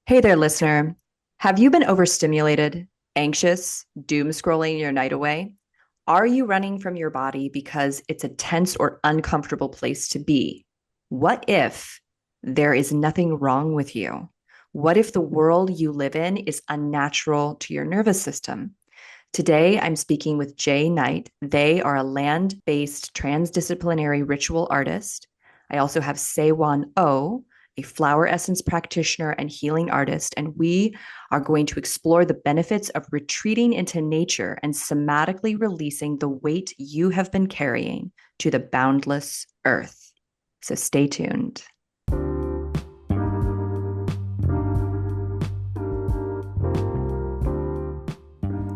Hey there, listener. Have you been overstimulated, anxious, doom scrolling your night away? Are you running from your body because it's a tense or uncomfortable place to be? What if there is nothing wrong with you? What if the world you live in is unnatural to your nervous system? Today, I'm speaking with Jai Knight. They are a land based transdisciplinary ritual artist. I also have Saewon O, a flower essence practitioner and healing artist, and we are going to explore the benefits of retreating into nature and somatically releasing the weight you have been carrying to the boundless earth. So stay tuned.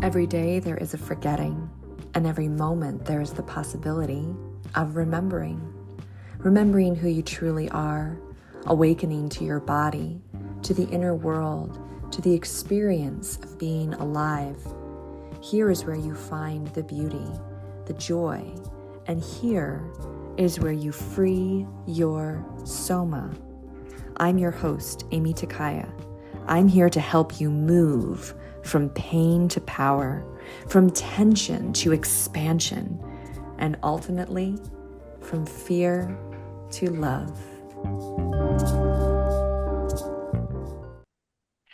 Every day there is a forgetting, and every moment there is the possibility of remembering. Remembering who you truly are, awakening to your body, to the inner world, to the experience of being alive. Here is where you find the beauty, the joy, and here is where you free your soma. I'm your host, Aimee Takaya. I'm here to help you move from pain to power, from tension to expansion, and ultimately from fear to love.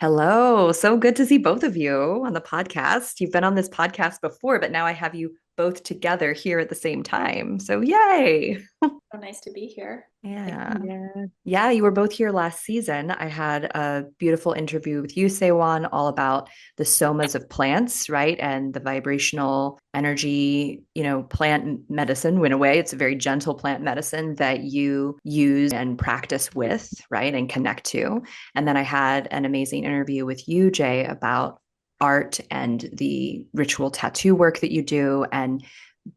Hello. So good to see both of you on the podcast. You've been on this podcast before, but now I have you both together here at the same time. So yay. So nice to be here. Yeah. Yeah. Yeah, you were both here last season. I had a beautiful interview with you, Saewon, all about the somas of plants, right? And the vibrational energy, plant medicine, in a way. It's a very gentle plant medicine that you use and practice with, right? And connect to. And then I had an amazing interview with you, Jay, about art and the ritual tattoo work that you do. And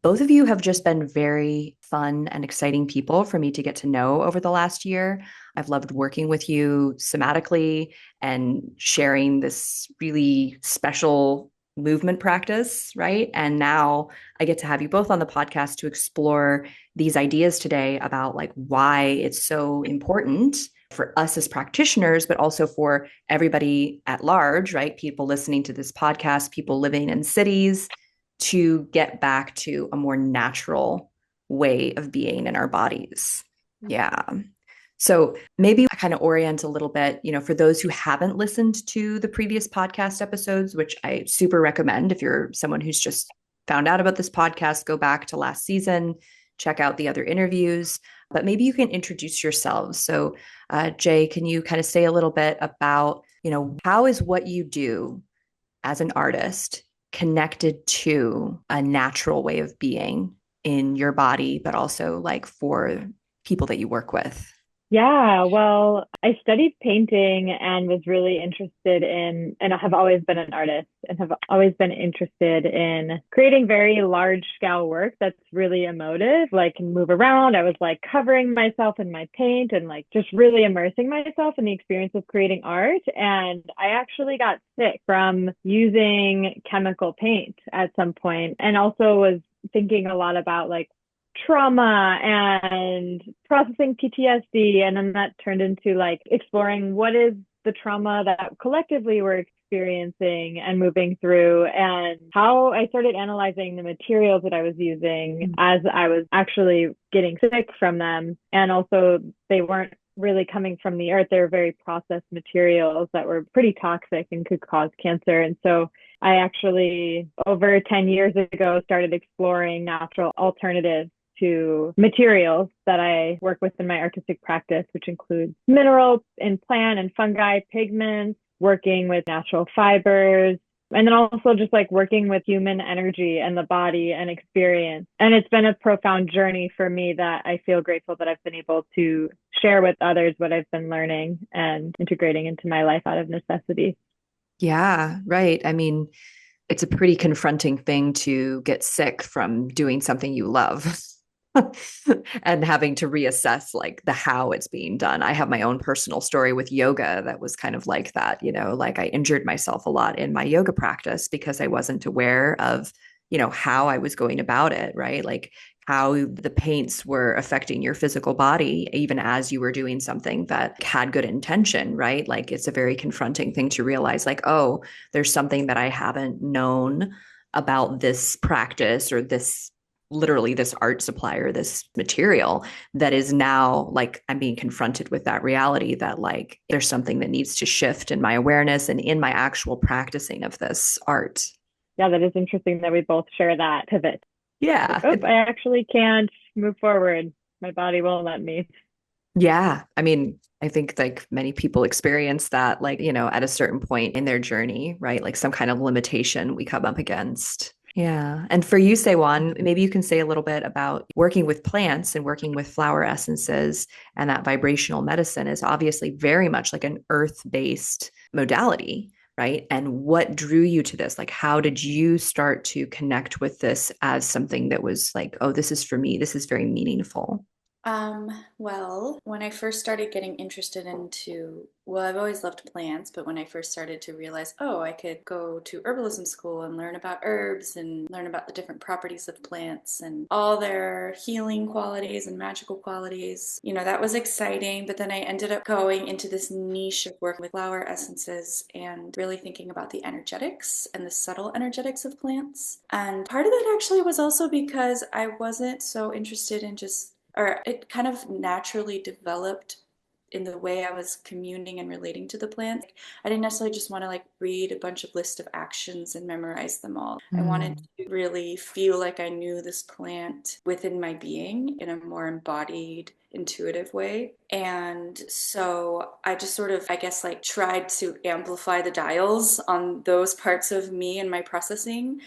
both of you have just been very fun and exciting people for me to get to know over the last year. I've loved working with you somatically and sharing this really special movement practice, right? And now I get to have you both on the podcast to explore these ideas today about like why it's so important for us as practitioners, but also for everybody at large, right? People listening to this podcast, people living in cities, to get back to a more natural way of being in our bodies. Yeah. So maybe I kind of orient a little bit, for those who haven't listened to the previous podcast episodes, which I super recommend. If you're someone who's just found out about this podcast, go back to last season, check out the other interviews, but maybe you can introduce yourselves. So, Jay, can you kind of say a little bit about, how is what you do as an artist connected to a natural way of being in your body, but also like for people that you work with? Yeah, well, I studied painting and was really interested in, and I have always been an artist and have always been interested in creating very large scale work that's really emotive, like can move around. I was like covering myself in my paint and like just really immersing myself in the experience of creating art. And I actually got sick from using chemical paint at some point and also was thinking a lot about like trauma and processing PTSD. And then that turned into like exploring what is the trauma that collectively we're experiencing and moving through, and how I started analyzing the materials that I was using as I was actually getting sick from them. And also, they weren't really coming from the earth. They were very processed materials that were pretty toxic and could cause cancer. And so I actually, over 10 years ago, started exploring natural alternatives to materials that I work with in my artistic practice, which includes minerals and plant and fungi, pigments, working with natural fibers, and then also just like working with human energy and the body and experience. And it's been a profound journey for me that I feel grateful that I've been able to share with others what I've been learning and integrating into my life out of necessity. Yeah, right. I mean, it's a pretty confronting thing to get sick from doing something you love. And having to reassess like the how it's being done. I have my own personal story with yoga that was kind of like that, like I injured myself a lot in my yoga practice because I wasn't aware of, how I was going about it, right? Like how the paints were affecting your physical body, even as you were doing something that had good intention, right? Like it's a very confronting thing to realize, like, oh, there's something that I haven't known about this practice or this literally this art supply or this material that is now like I'm being confronted with that reality that like there's something that needs to shift in my awareness and in my actual practicing of this art. Yeah, that is interesting that we both share that pivot. Like, Yeah. oh, I actually can't move forward. My body won't let me. Yeah. I mean, I think like many people experience that, like, at a certain point in their journey, right? Like some kind of limitation we come up against. Yeah. And for you, Seiwan, maybe you can say a little bit about working with plants and working with flower essences, and that vibrational medicine is obviously very much like an earth-based modality, right? And what drew you to this? Like, how did you start to connect with this as something that was like, oh, this is for me, this is very meaningful? Well, when I first started getting interested into, well, I've always loved plants, but when I first started to realize, oh, I could go to herbalism school and learn about herbs and learn about the different properties of plants and all their healing qualities and magical qualities, that was exciting. But then I ended up going into this niche of work with flower essences and really thinking about the energetics and the subtle energetics of plants. And part of that actually was also because I wasn't so interested in just or it kind of naturally developed in the way I was communing and relating to the plant. I didn't necessarily just want to like read a bunch of list of actions and memorize them all. I wanted Mm. to really feel like I knew this plant within my being in a more embodied, intuitive way. And so I just sort of, I guess, like tried to amplify the dials on those parts of me and my processing.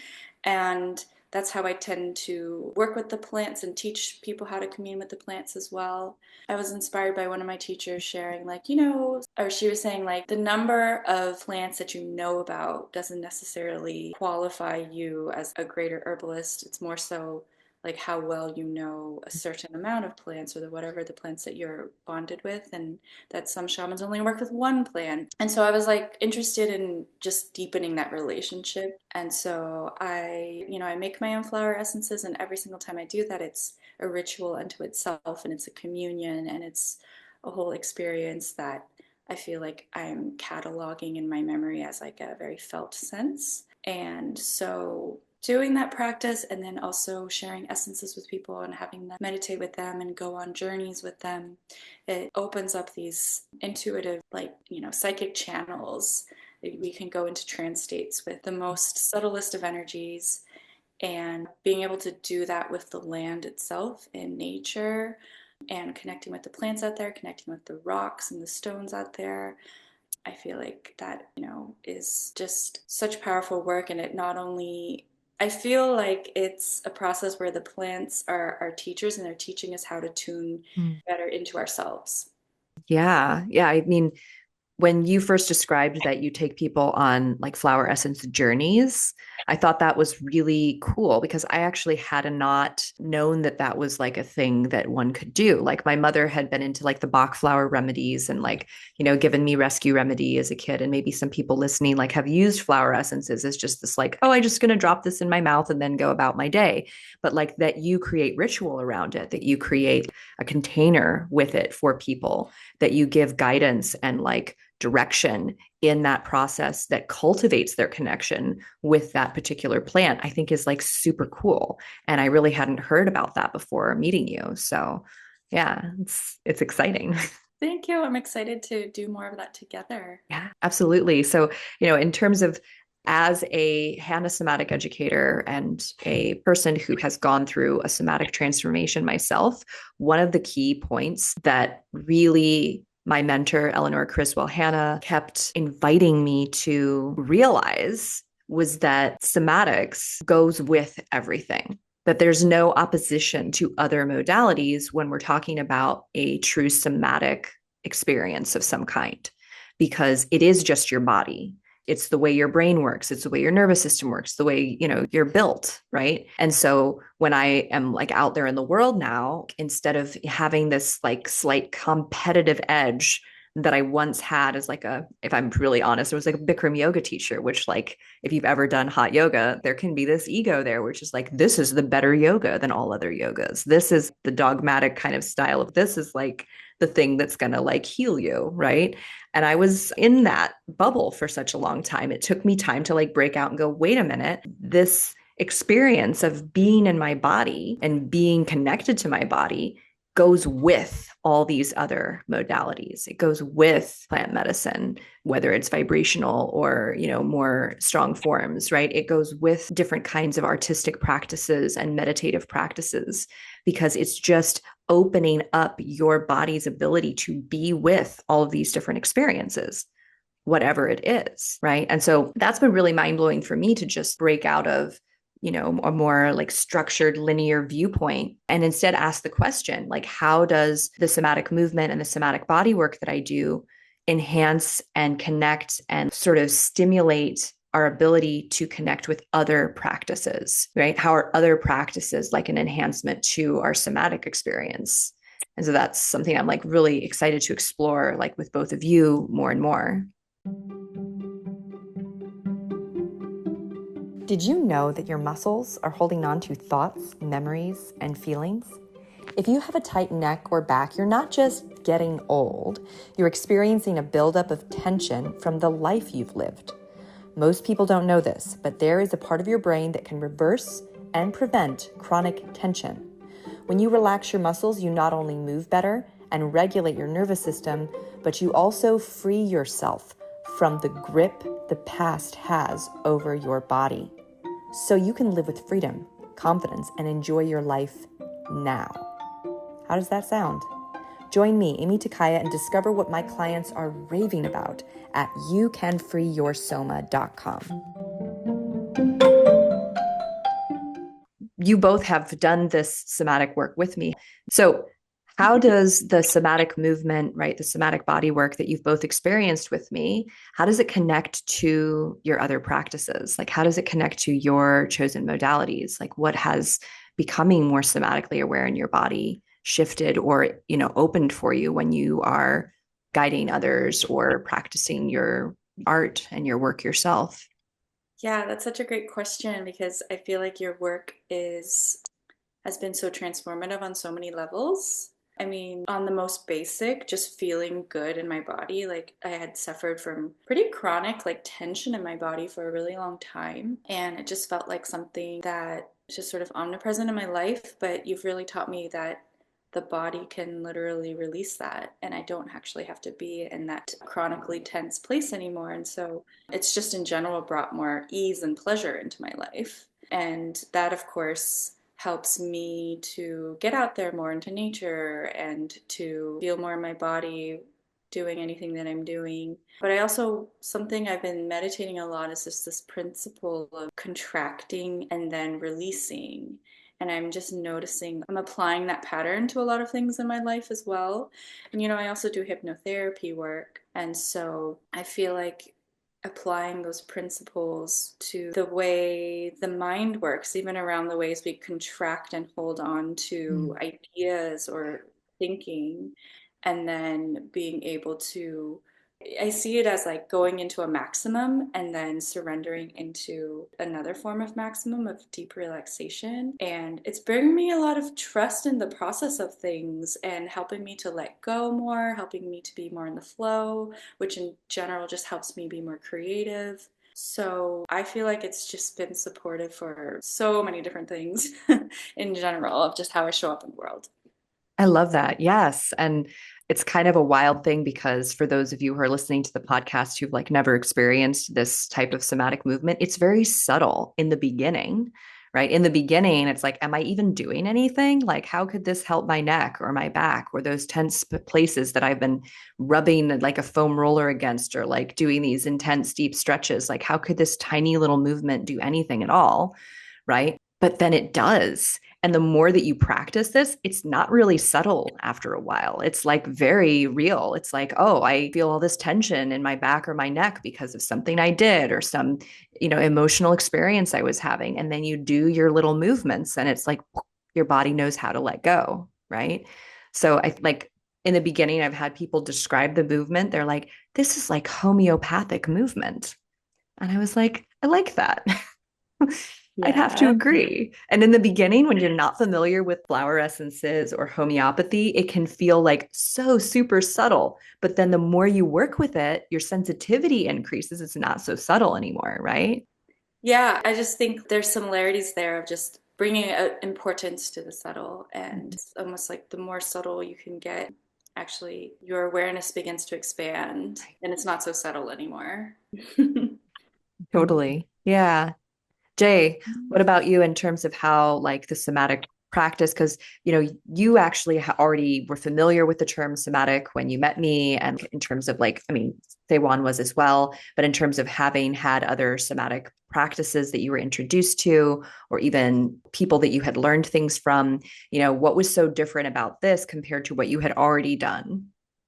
And that's how I tend to work with the plants and teach people how to commune with the plants as well. I was inspired by one of my teachers sharing, like, or she was saying, like, the number of plants that you know about doesn't necessarily qualify you as a greater herbalist. It's more so like how well you know a certain amount of plants or whatever the plants that you're bonded with, and that some shamans only work with one plant. And so I was like interested in just deepening that relationship. And so I make my own flower essences, and every single time I do that, it's a ritual unto itself, and it's a communion, and it's a whole experience that I feel like I'm cataloging in my memory as like a very felt sense. And so doing that practice and then also sharing essences with people and having them meditate with them and go on journeys with them, it opens up these intuitive, like, psychic channels. We can go into trance states with the most subtlest of energies, and being able to do that with the land itself and nature and connecting with the plants out there, connecting with the rocks and the stones out there. I feel like that, is just such powerful work. And it not only, I feel like it's a process where the plants are our teachers and they're teaching us how to tune Mm. better into ourselves. Yeah. Yeah. I mean, when you first described that you take people on like flower essence journeys, I thought that was really cool because I actually had not known that that was like a thing that one could do. Like my mother had been into like the Bach flower remedies and like, given me rescue remedy as a kid. And maybe some people listening like have used flower essences as just this like, oh, I'm just going to drop this in my mouth and then go about my day. But like that you create ritual around it, that you create a container with it for people, that you give guidance and like direction in that process that cultivates their connection with that particular plant, I think is like super cool. And I really hadn't heard about that before meeting you. So yeah, it's exciting. Thank you. I'm excited to do more of that together. Yeah, absolutely. So, in terms of as a Hannah somatic educator and a person who has gone through a somatic transformation myself, one of the key points that really my mentor, Eleanor Criswell Hannah, kept inviting me to realize was that somatics goes with everything. That there's no opposition to other modalities when we're talking about a true somatic experience of some kind, because it is just your body. It's the way your brain works. It's the way your nervous system works, the way, you're built, right? And so when I am like out there in the world now, instead of having this like slight competitive edge that I once had as like a, if I'm really honest, it was like a Bikram yoga teacher, which like, if you've ever done hot yoga, there can be this ego there, which is like, this is the better yoga than all other yogas. This is the dogmatic kind of style of this is like the thing that's going to like heal you. Right. And I was in that bubble for such a long time. It took me time to like break out and go, wait a minute, this experience of being in my body and being connected to my body goes with all these other modalities. It goes with plant medicine, whether it's vibrational or, more strong forms, right? It goes with different kinds of artistic practices and meditative practices because it's just opening up your body's ability to be with all of these different experiences, whatever it is, right? And so that's been really mind blowing for me to just break out of, a more like structured linear viewpoint and instead ask the question, like, how does the somatic movement and the somatic body work that I do enhance and connect and sort of stimulate our ability to connect with other practices, right? How are other practices like an enhancement to our somatic experience? And so that's something I'm like really excited to explore, like with both of you more and more. Did you know that your muscles are holding on to thoughts, memories, and feelings? If you have a tight neck or back, you're not just getting old, you're experiencing a buildup of tension from the life you've lived. Most people don't know this, but there is a part of your brain that can reverse and prevent chronic tension. When you relax your muscles, you not only move better and regulate your nervous system, but you also free yourself from the grip the past has over your body. So you can live with freedom, confidence, and enjoy your life now. How does that sound? Join me, Aimee Takaya, and discover what my clients are raving about at youcanfreeyoursoma.com. You both have done this somatic work with me. So how does the somatic movement, right, the somatic body work that you've both experienced with me, how does it connect to your other practices? Like, how does it connect to your chosen modalities? Like, what has becoming more somatically aware in your body shifted or, opened for you when you are guiding others or practicing your art and your work yourself? Yeah, that's such a great question because I feel like your work is has been so transformative on so many levels. I mean, on the most basic, just feeling good in my body. Like I had suffered from pretty chronic like tension in my body for a really long time. And it just felt like something that was just sort of omnipresent in my life. But you've really taught me that the body can literally release that. And I don't actually have to be in that chronically tense place anymore. And so it's just in general brought more ease and pleasure into my life. And that, of course, helps me to get out there more into nature and to feel more in my body doing anything that I'm doing. But I also, something I've been meditating a lot is just this principle of contracting and then releasing. And I'm just noticing I'm applying that pattern to a lot of things in my life as well. And, I also do hypnotherapy work. And so I feel like applying those principles to the way the mind works, even around the ways we contract and hold on to Mm. ideas or thinking, and then being able to, I see it as like going into a maximum and then surrendering into another form of maximum of deep relaxation. And it's bringing me a lot of trust in the process of things and helping me to let go more, helping me to be more in the flow, which in general just helps me be more creative. So I feel like it's just been supportive for so many different things in general of just how I show up in the world. I love that. Yes. And it's kind of a wild thing because for those of you who are listening to the podcast who've like never experienced this type of somatic movement, it's very subtle in the beginning, right? In the beginning, it's like, am I even doing anything? Like, how could this help my neck or my back or those tense places that I've been rubbing like a foam roller against or like doing these intense deep stretches? Like, how could this tiny little movement do anything at all? Right. But then it does. And the more that you practice this, it's not really subtle after a while. It's like very real. It's like, oh, I feel all this tension in my back or my neck because of something I did or some, emotional experience I was having. And then you do your little movements and it's like your body knows how to let go. Right. So I like in the beginning, I've had people describe the movement. They're like, this is like homeopathic movement. And I was like, I like that. I'd have to Yeah. agree. And in the beginning, when you're not familiar with flower essences or homeopathy, it can feel like so super subtle. But then the more you work with it, your sensitivity increases. It's not so subtle anymore, right? Yeah, I just think there's similarities there of just bringing importance to the subtle, and it's almost like the more subtle you can get, actually, your awareness begins to expand and it's not so subtle anymore. Totally. Yeah. Jay, what about you in terms of how like the somatic practice? Because you actually already were familiar with the term somatic when you met me, and in terms of like, I mean, Saewon was as well, but in terms of having had other somatic practices that you were introduced to, or even people that you had learned things from, what was so different about this compared to what you had already done?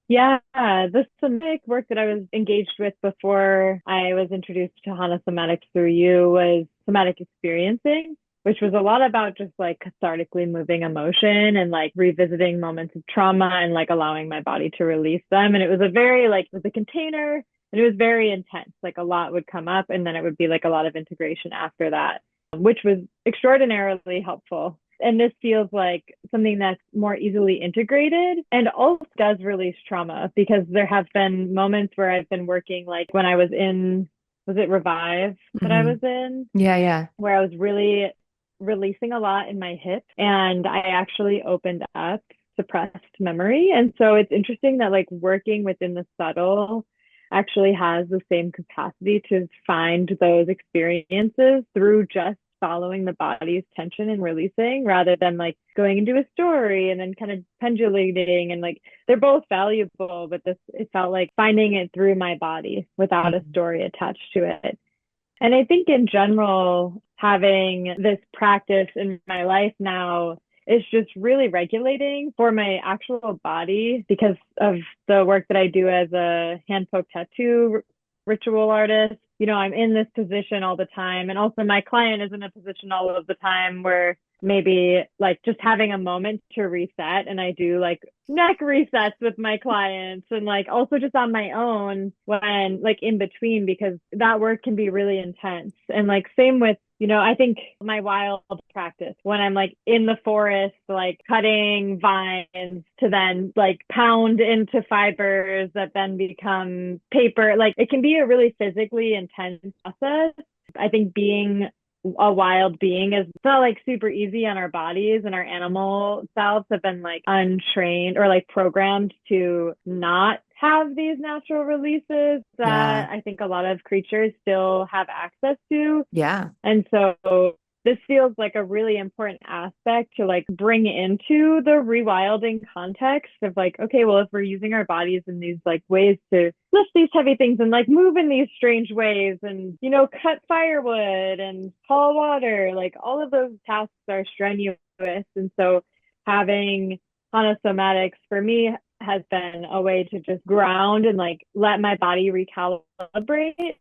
Yeah, the somatic work that I was engaged with before I was introduced to Hana Somatics through you was somatic experiencing, which was a lot about just like cathartically moving emotion and like revisiting moments of trauma and like allowing my body to release them. And it was a very like, it was a container and it was very intense. Like a lot would come up and then it would be like a lot of integration after that, which was extraordinarily helpful. And this feels like something that's more easily integrated and also does release trauma because there have been moments where I've been working, like when I was in, was it Revive that I Mm-hmm. was in, Yeah, yeah. where I was really releasing a lot in my hip and I actually opened up suppressed memory. And so it's interesting that like working within the subtle actually has the same capacity to find those experiences through just following the body's tension and releasing rather than like going into a story and then kind of pendulating and like they're both valuable, but this it felt like finding it through my body without a Mhm. story attached to it. And I think in general, having this practice in my life now is just really regulating for my actual body because of the work that I do as a hand poke tattoo ritual artist. I'm in this position all the time. And also, my client is in a position all of the time where maybe like just having a moment to reset. And I do like neck resets with my clients and like also just on my own when like in between because that work can be really intense. And like same with I think my wild practice when I'm like in the forest, like cutting vines to then like pound into fibers that then become paper, like it can be a really physically intense process. I think being a wild being is not like super easy on our bodies and our animal selves have been like untrained or like programmed to not have these natural releases Yeah. that I think a lot of creatures still have access to. Yeah. And so this feels like a really important aspect to like bring into the rewilding context of like, okay, well, if we're using our bodies in these like ways to lift these heavy things and like move in these strange ways and, cut firewood and haul water, like all of those tasks are strenuous. And so having somatics for me has been a way to just ground and like let my body recalibrate.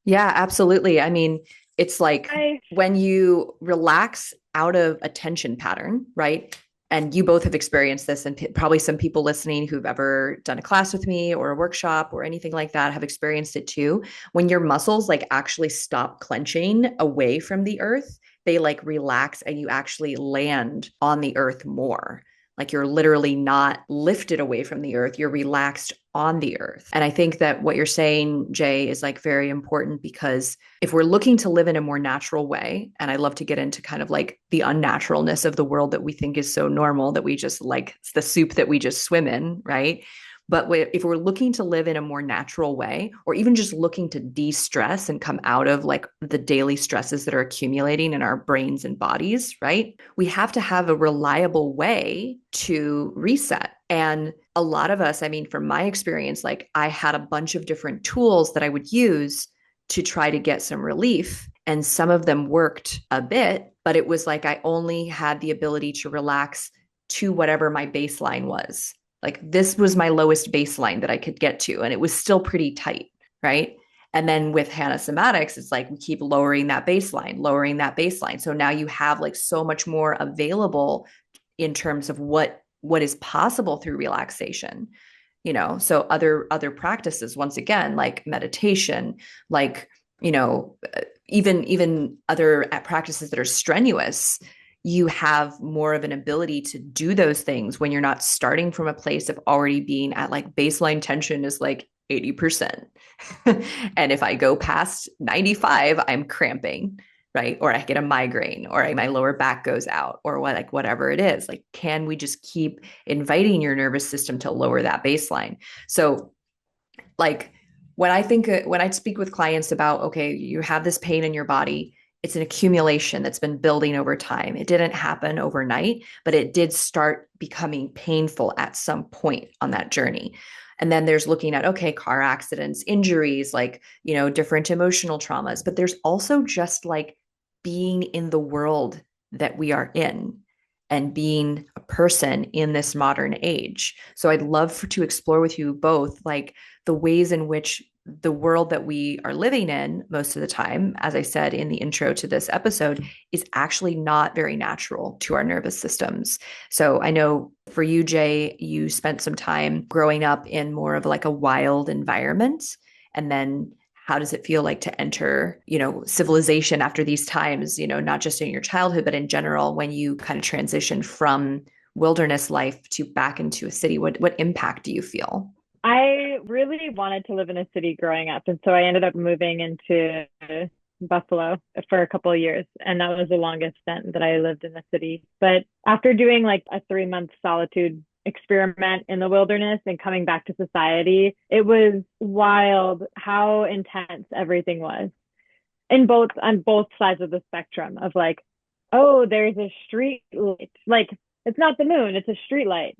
Yeah, absolutely. I mean, it's like I when you relax out of a tension pattern, right? And you both have experienced this, and probably some people listening who've ever done a class with me or a workshop or anything like that have experienced it too. When your muscles like actually stop clenching away from the earth, they like relax and you actually land on the earth more. Like you're literally not lifted away from the earth, you're relaxed on the earth. And I think that what you're saying, Jay, is like very important because if we're looking to live in a more natural way, and I love to get into kind of like the unnaturalness of the world that we think is so normal that we just like it's the soup that we just swim in, right? But if we're looking to live in a more natural way, or even just looking to de stress and come out of like the daily stresses that are accumulating in our brains and bodies, right? We have to have a reliable way to reset. And a lot of us, I mean, from my experience, like I had a bunch of different tools that I would use to try to get some relief. And some of them worked a bit, but it was like I only had the ability to relax to whatever my baseline was. Like this was my lowest baseline that I could get to, and it was still pretty tight, right? And then with Hannah Somatics, it's like we keep lowering that baseline, lowering that baseline. So now you have like so much more available in terms of what what is possible through relaxation. So other practices, once again, like meditation, like, even other practices that are strenuous, you have more of an ability to do those things when you're not starting from a place of already being at like baseline tension is like 80%. And if I go past 95, I'm cramping, right? Or I get a migraine, or my lower back goes out, or what, like whatever it is. Like, can we just keep inviting your nervous system to lower that baseline? So, like, when I speak with clients about, okay, you have this pain in your body, it's an accumulation that's been building over time. It didn't happen overnight, but it did start becoming painful at some point on that journey. And then there's looking at, okay, car accidents, injuries, like, different emotional traumas, but there's also just like being in the world that we are in and being a person in this modern age. So I'd love to explore with you both like the ways in which the world that we are living in most of the time, as I said in the intro to this episode, is actually not very natural to our nervous systems. So I know for you, Jay, you spent some time growing up in more of like a wild environment. And then how does it feel like to enter, civilization after these times, not just in your childhood, but in general, when you kind of transition from wilderness life to back into a city? What impact do you feel? I really wanted to live in a city growing up. And so I ended up moving into Buffalo for a couple of years. And that was the longest stint that I lived in the city. But after doing like a 3 month solitude experiment in the wilderness and coming back to society, it was wild how intense everything was on both sides of the spectrum of like, oh, there's a street light. Like, it's not the moon, it's a street light.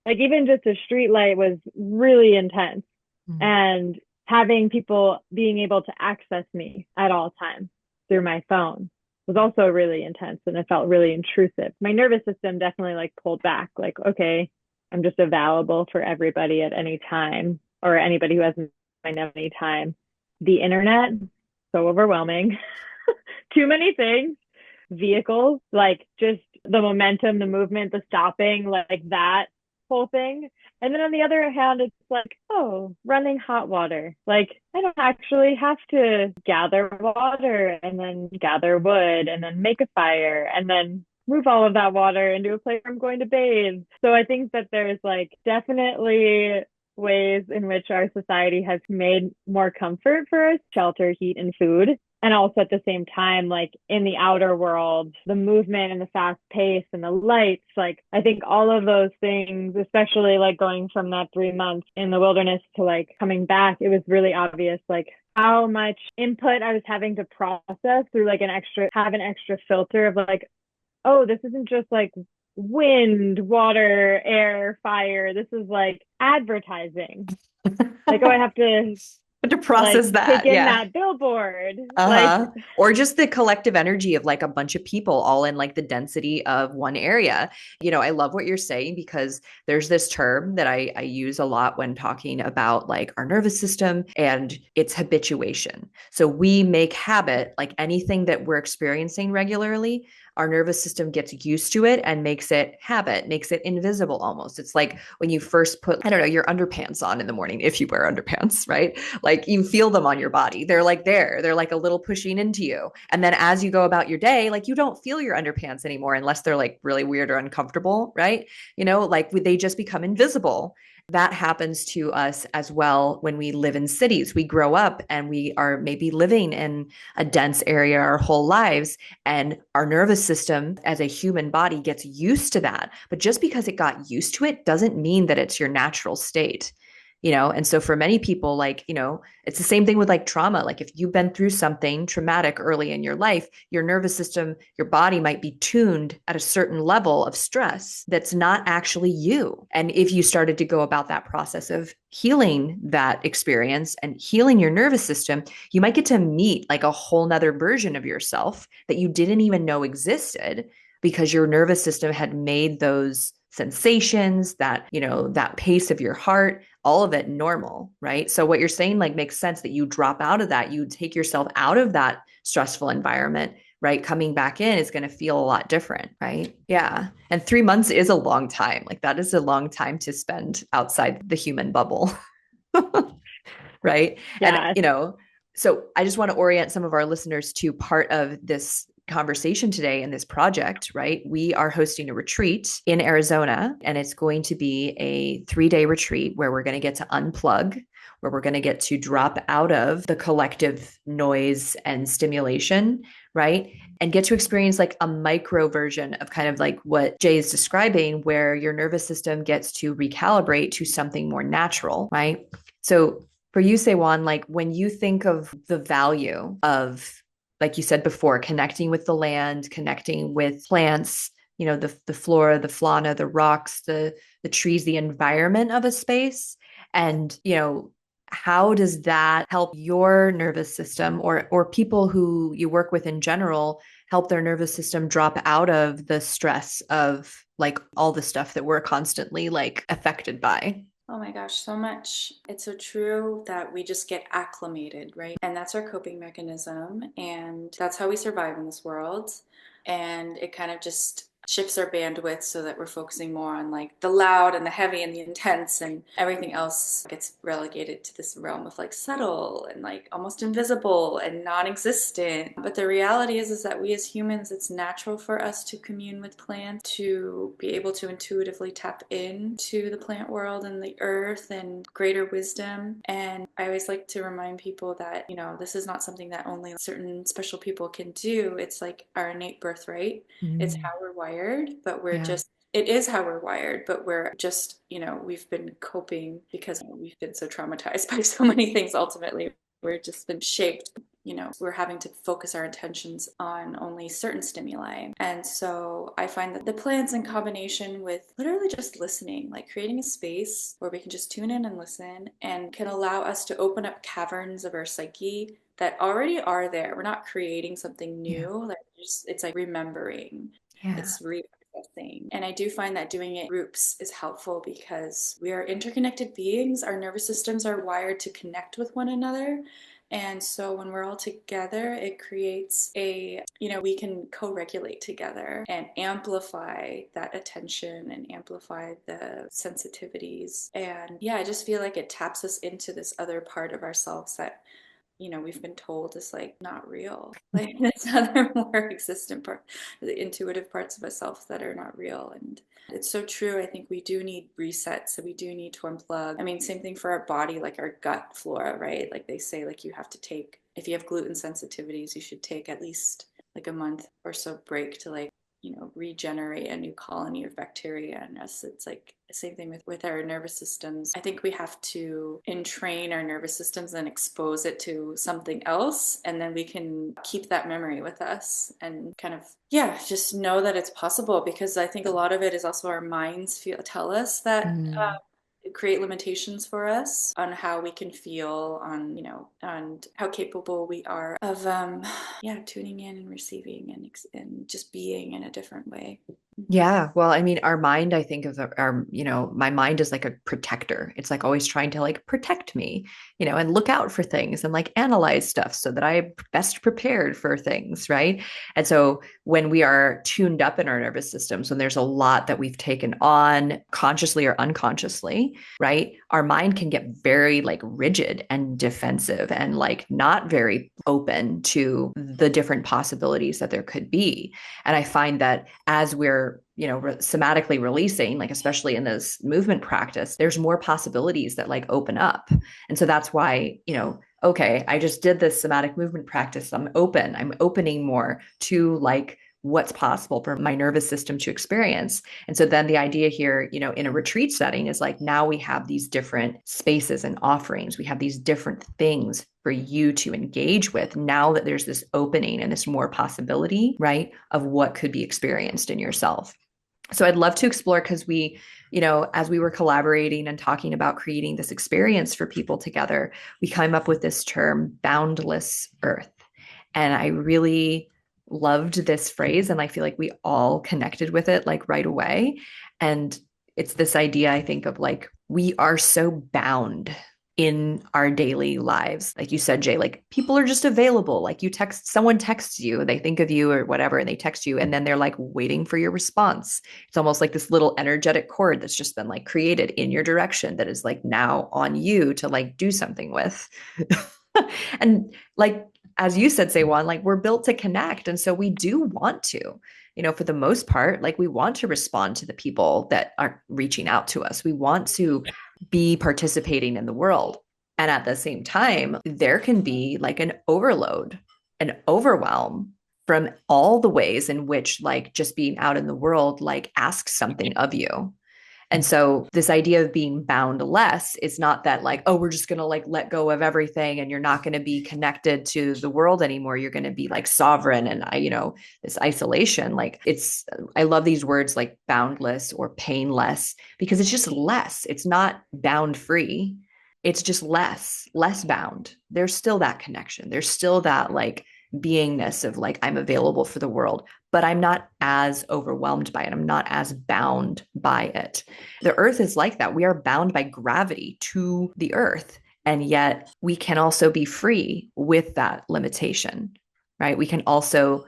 Like, even just a street light was really intense. Mm. And having people being able to access me at all times through my phone was also really intense, and it felt really intrusive. My nervous system definitely like pulled back, like, okay, I'm just available for everybody at any time, or anybody who has my name at any time. The internet, so overwhelming. Too many things. Vehicles, like just the momentum, the movement, the stopping, like that whole thing. And then on the other hand, it's like, oh, running hot water. Like, I don't actually have to gather water and then gather wood and then make a fire and then move all of that water into a place where I'm going to bathe. So I think that there's like definitely ways in which our society has made more comfort for us, shelter, heat, and food. And also at the same time, like in the outer world, the movement and the fast pace and the lights, like I think all of those things, especially like going from that 3 months in the wilderness to like coming back, it was really obvious like how much input I was having to process through like have an extra filter of like, oh, this isn't just like wind, water, air, fire. This is like advertising. Like, oh, I have to But to like process take that, in yeah. that billboard. Like, Uh-huh. Or just the collective energy of like a bunch of people all in like the density of one area. I love what you're saying because there's this term that I use a lot when talking about like our nervous system, and it's habituation. So we make habit, like anything that we're experiencing regularly, our nervous system gets used to it and makes it habit, makes it invisible almost. It's like when you first put, I don't know, your underpants on in the morning, if you wear underpants, right? Like you feel them on your body. They're like a little pushing into you. And then as you go about your day, like you don't feel your underpants anymore unless they're like really weird or uncomfortable, right? Like they just become invisible. That happens to us as well when we live in cities. We grow up and we are maybe living in a dense area our whole lives, and our nervous system as a human body gets used to that. But just because it got used to it doesn't mean that it's your natural state. And so for many people, like, it's the same thing with like trauma. Like if you've been through something traumatic early in your life, your nervous system, your body might be tuned at a certain level of stress that's not actually you. And if you started to go about that process of healing that experience and healing your nervous system, you might get to meet like a whole nother version of yourself that you didn't even know existed, because your nervous system had made those sensations, that pace of your heart, all of it normal, right? So what you're saying like makes sense, that you drop out of that, you take yourself out of that stressful environment right, coming back in is going to feel a lot different, right? Yeah. And 3 months is a long time. Like that is a long time to spend outside the human bubble. Right. And, Yeah. so I just want to orient some of our listeners to part of this conversation today in this project, right? We are hosting a retreat in Arizona, and it's going to be a 3-day retreat where we're going to get to unplug, where we're going to get to drop out of the collective noise and stimulation, right? And get to experience like a micro version of kind of like what Jay is describing, where your nervous system gets to recalibrate to something more natural, right? So for you, Saewon, like when you think of the value of, like you said before, connecting with the land, connecting with plants, the flora, the fauna, the rocks, the trees, the environment of a space, and how does that help your nervous system, or people who you work with in general, help their nervous system drop out of the stress of like all the stuff that we're constantly like affected by? Oh my gosh, so much. It's so true that we just get acclimated, right? And that's our coping mechanism. And that's how we survive in this world. And it kind of just shifts our bandwidth so that we're focusing more on like the loud and the heavy and the intense, and everything else gets relegated to this realm of like subtle and like almost invisible and non-existent. But the reality is that we as humans, it's natural for us to commune with plants, to be able to intuitively tap into the plant world and the earth and greater wisdom. And I always like to remind people that, this is not something that only certain special people can do. It's like our innate birthright. It's how Mm, we're wired, but yeah. it is how we're wired, but we're just, we've been coping because we've been so traumatized by so many things ultimately. We've just been shaped. We're having to focus our attentions on only certain stimuli. And so I find that the plants, in combination with literally just listening, like creating a space where we can just tune in and listen, and can allow us to open up caverns of our psyche that already are there. We're not creating something Yeah. new. Like it's like remembering, Yeah. it's reassessing. And I do find that doing it in groups is helpful because we are interconnected beings. Our nervous systems are wired to connect with one another. And so when we're all together, it creates we can co regulate together and amplify that attention and amplify the sensitivities. And yeah, I just feel like it taps us into this other part of ourselves that we've been told is like not real. Like this other more existent part, the intuitive parts of ourselves that are not real. And it's so true. I think we do need resets. So we do need to unplug. I mean, same thing for our body, like our gut flora, right? Like they say, like you have to take, if you have gluten sensitivities, you should take at least like a month or so break to like regenerate a new colony of bacteria in us. It's like the same thing with our nervous systems. I think we have to entrain our nervous systems and expose it to something else, and then we can keep that memory with us and kind of, yeah, just know that it's possible, because I think a lot of it is also our minds tell us that Mm. create limitations for us on how we can feel, on and how capable we are of yeah, tuning in and receiving and just being in a different way. Yeah, well, I mean, our mind, I think of my mind is like a protector. It's like always trying to like protect me, and look out for things and like analyze stuff so that I'm best prepared for things, right? And so when we are tuned up in our nervous systems, when there's a lot that we've taken on consciously or unconsciously, right? Our mind can get very like rigid and defensive and like not very open to the different possibilities that there could be. And I find that as we're somatically releasing, like especially in this movement practice, there's more possibilities that like open up. And so that's why okay, I just did this somatic movement practice, I'm opening more to like what's possible for my nervous system to experience. And so then the idea here, in a retreat setting is like now we have these different spaces and offerings. We have these different things for you to engage with now that there's this opening and this more possibility, right, of what could be experienced in yourself. So I'd love to explore, because we, as we were collaborating and talking about creating this experience for people together, we came up with this term, boundless earth. And I really loved this phrase. And I feel like we all connected with it like right away. And it's this idea, I think, of like, we are so bound in our daily lives. Like you said, Jay, like people are just available. Like someone texts you, they think of you or whatever, and they text you, and then they're like waiting for your response. It's almost like this little energetic cord that's just been like created in your direction that is like now on you to like do something with. And like, as you said, Saewon, like we're built to connect. And so we do want to, for the most part, like we want to respond to the people that are reaching out to us. We want to be participating in the world. And at the same time, there can be like an overload, an overwhelm from all the ways in which like just being out in the world like asks something of you. And so this idea of being boundless is not that like, oh, we're just going to like let go of everything and you're not going to be connected to the world anymore. You're going to be like sovereign and this isolation. Like I love these words like boundless or painless because it's just less. It's not bound free. It's just less bound. There's still that connection. There's still that like beingness of like, I'm available for the world, but I'm not as overwhelmed by it. I'm not as bound by it. The earth is like that. We are bound by gravity to the earth. And yet we can also be free with that limitation, right? We can also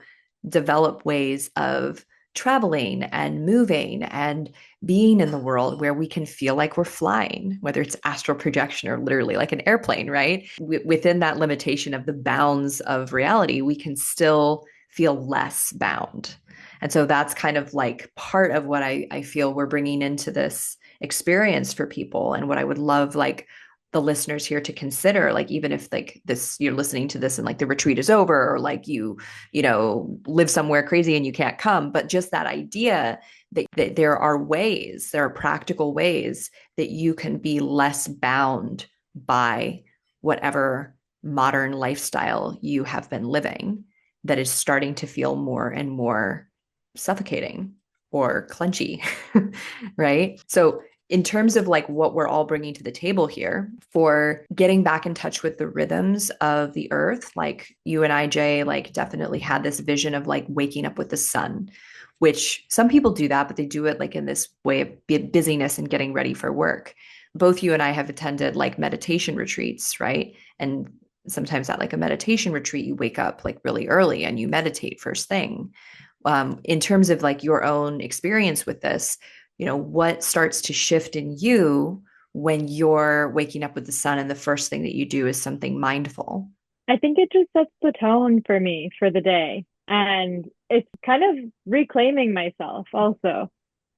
develop ways of traveling and moving and being in the world where we can feel like we're flying, whether it's astral projection or literally like an airplane, right? Within that limitation of the bounds of reality, we can still feel less bound. And so that's kind of like part of what I feel we're bringing into this experience for people. And what I would love like the listeners here to consider, like even if like this, you're listening to this and like the retreat is over or like live somewhere crazy and you can't come, but just that idea that there are ways, there are practical ways that you can be less bound by whatever modern lifestyle you have been living that is starting to feel more and more suffocating or clenchy, right? So in terms of like what we're all bringing to the table here for getting back in touch with the rhythms of the earth, like you and I, Jay, like definitely had this vision of like waking up with the sun, which some people do that, but they do it like in this way of busyness and getting ready for work. Both you and I have attended like meditation retreats, right? And sometimes at like a meditation retreat, you wake up like really early and you meditate first thing. In terms of like your own experience with this, what starts to shift in you when you're waking up with the sun and the first thing that you do is something mindful? I think it just sets the tone for me for the day. And it's kind of reclaiming myself also,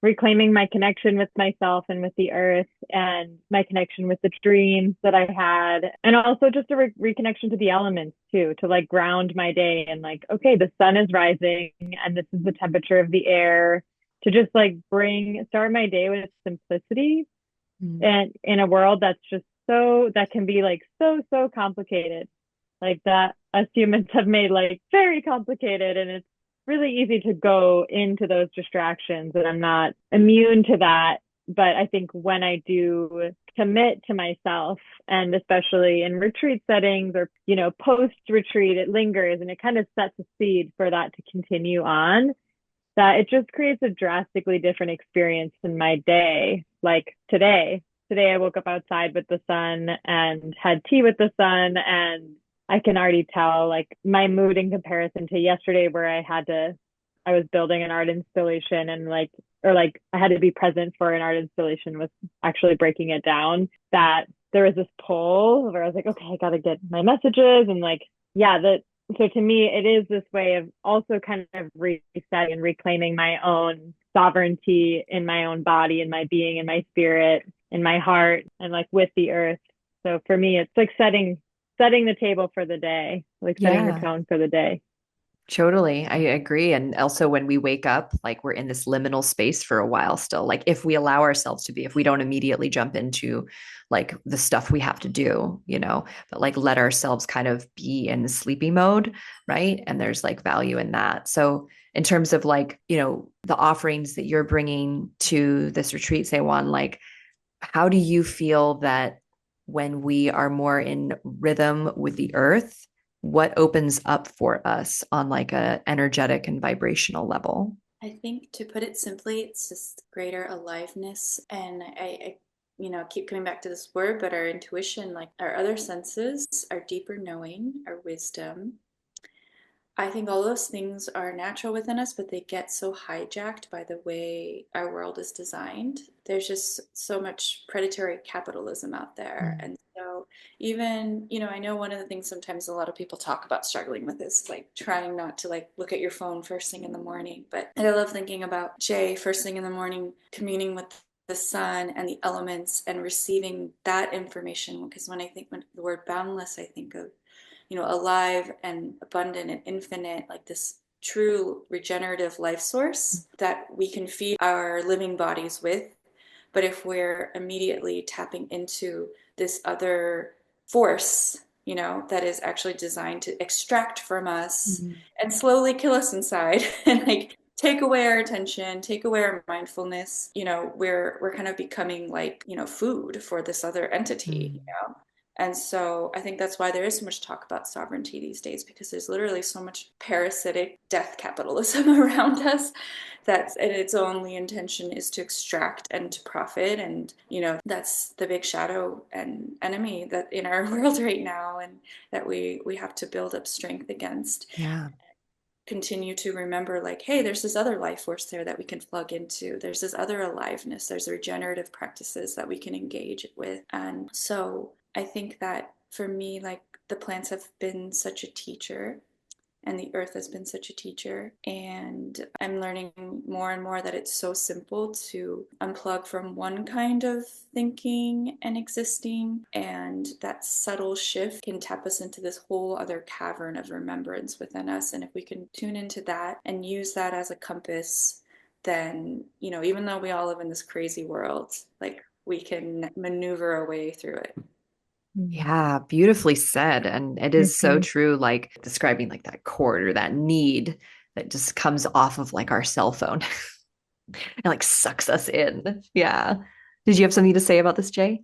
reclaiming my connection with myself and with the earth and my connection with the dreams that I had. And also just a reconnection to the elements too, to like ground my day and like, okay, the sun is rising and this is the temperature of the air, to just like start my day with simplicity Mm. and in a world that's just that can be like so complicated, like that us humans have made like very complicated, and it's really easy to go into those distractions, and I'm not immune to that. But I think when I do commit to myself, and especially in retreat settings or post retreat, it lingers and it kind of sets a seed for that to continue on, that it just creates a drastically different experience in my day. Like today I woke up outside with the sun and had tea with the sun, and I can already tell like my mood in comparison to yesterday, where I was building an art installation, and like I had to be present for an art installation with actually breaking it down, that there was this pull where I was like, okay, I got to get my messages, and like, yeah, so to me, it is this way of also kind of resetting and reclaiming my own sovereignty in my own body, in my being, in my spirit, in my heart, and like with the earth. So for me, it's like setting the table for the day, like setting the Yeah. tone for the day. Totally. I agree. And also when we wake up, like we're in this liminal space for a while still. Like if we allow ourselves to be, if we don't immediately jump into like the stuff we have to do, but like let ourselves kind of be in sleepy mode, right? And there's like value in that. So in terms of like, the offerings that you're bringing to this retreat, Saewon, like how do you feel that when we are more in rhythm with the earth, what opens up for us on like a energetic and vibrational level? I think to put it simply, it's just greater aliveness. And I keep coming back to this word, but our intuition, like our other senses, our deeper knowing, our wisdom, I think all those things are natural within us, but they get so hijacked by the way our world is designed. There's just so much predatory capitalism out there. Mm. And so, even, I know one of the things sometimes a lot of people talk about struggling with is like trying not to like look at your phone first thing in the morning. But I love thinking about Jay first thing in the morning, communing with the sun and the elements and receiving that information. Because when the word boundless, I think of alive and abundant and infinite, like this true regenerative life source that we can feed our living bodies with. But if we're immediately tapping into this other force, that is actually designed to extract from us Mm. and slowly kill us inside and like take away our attention, take away our mindfulness, we're kind of becoming like, food for this other entity, Mm. and so I think that's why there is so much talk about sovereignty these days, because there's literally so much parasitic death capitalism around us and its only intention is to extract and to profit. And, that's the big shadow and enemy that in our world right now, and that we have to build up strength against. Yeah. Continue to remember, like, hey, there's this other life force there that we can plug into. There's this other aliveness. There's regenerative practices that we can engage with. And so I think that for me, like, the plants have been such a teacher and the earth has been such a teacher. And I'm learning more and more that it's so simple to unplug from one kind of thinking and existing. And that subtle shift can tap us into this whole other cavern of remembrance within us. And if we can tune into that and use that as a compass, then, even though we all live in this crazy world, like we can maneuver our way through it. Yeah, beautifully said. And it is so Mm-hmm. true, like describing like that cord or that need that just comes off of like our cell phone and like sucks us in. Yeah. Did you have something to say about this, Jay?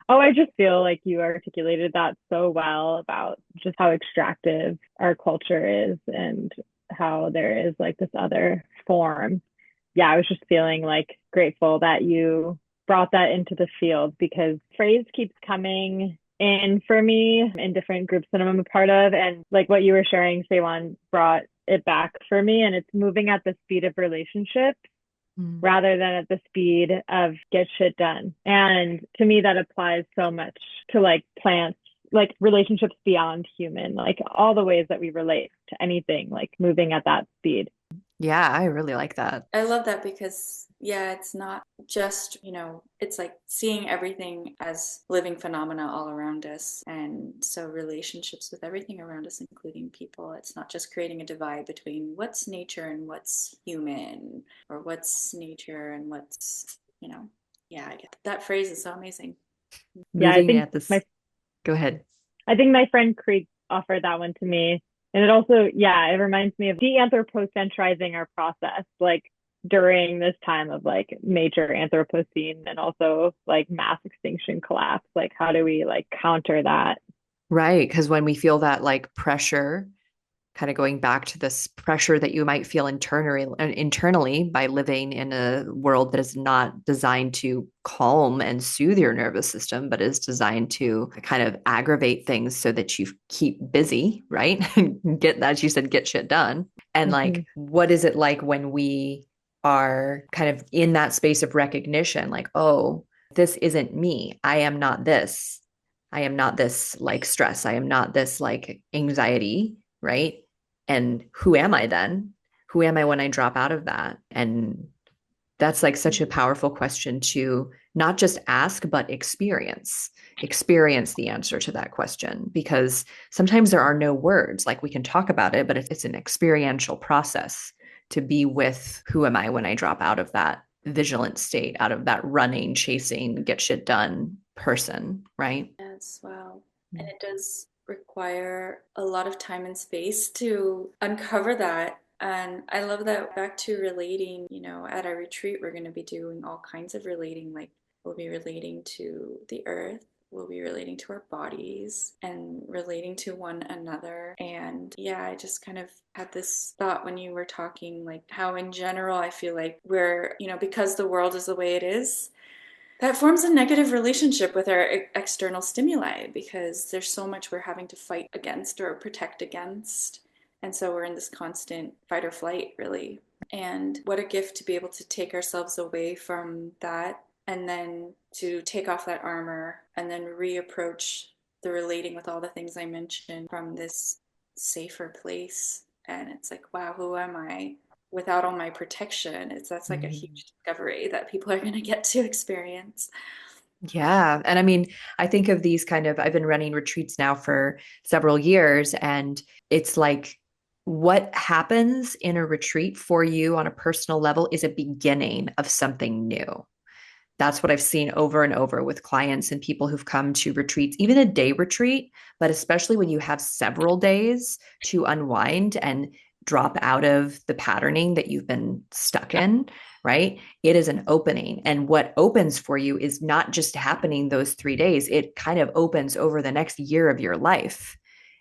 Oh, I just feel like you articulated that so well about just how extractive our culture is and how there is like this other form. Yeah, I was just feeling like grateful that you brought that into the field because phrase keeps coming in for me in different groups that I'm a part of. And like what you were sharing, Saewon brought it back for me. And it's moving at the speed of relationships Mm. rather than at the speed of get shit done. And to me, that applies so much to like plants, like relationships beyond human, like all the ways that we relate to anything, like moving at that speed. Yeah, I really like that. I love that because, yeah, it's not just, it's like seeing everything as living phenomena all around us. And so relationships with everything around us, including people, it's not just creating a divide between what's nature and what's human, or what's nature and yeah, I get that phrase is so amazing. Yeah, Moving at this, go ahead. I think my friend Krieg offered that one to me. And it also, yeah, it reminds me of de-anthropocentrizing our process, like during this time of like major Anthropocene and also like mass extinction collapse. Like, how do we like counter that? Right. Because when we feel that like pressure, kind of going back to this pressure that you might feel internally by living in a world that is not designed to calm and soothe your nervous system, but is designed to kind of aggravate things so that you keep busy, right? Get, as you said, get shit done. And Mm-hmm. like, what is it like when we are kind of in that space of recognition? Like, oh, this isn't me. I am not this. I am not this like stress. I am not this like anxiety, right? And who am I then? Who am I when I drop out of that? And that's like such a powerful question to not just ask, but experience the answer to that question. Because sometimes there are no words, like we can talk about it, but it's an experiential process to be with who am I when I drop out of that vigilant state, out of that running, chasing, get shit done person, right? Yes, wow. And it does require a lot of time and space to uncover that. And I love that back to relating, at our retreat, we're going to be doing all kinds of relating. Like we'll be relating to the earth, we'll be relating to our bodies and relating to one another. And yeah, I just kind of had this thought when you were talking, like how in general, I feel like we're, because the world is the way it is, That forms a negative relationship with our external stimuli because there's so much we're having to fight against or protect against. And so we're in this constant fight or flight, really. And what a gift to be able to take ourselves away from that and then to take off that armor and then reapproach the relating with all the things I mentioned from this safer place. And it's like, wow, who am I without all my protection? That's like a Mm. huge discovery that people are going to get to experience. Yeah. And I mean, I think of these kind of, I've been running retreats now for several years, and it's like what happens in a retreat for you on a personal level is a beginning of something new. That's what I've seen over and over with clients and people who've come to retreats, even a day retreat, but especially when you have several days to unwind and drop out of the patterning that you've been stuck in, right? It is an opening. And what opens for you is not just happening those 3 days, it kind of opens over the next year of your life.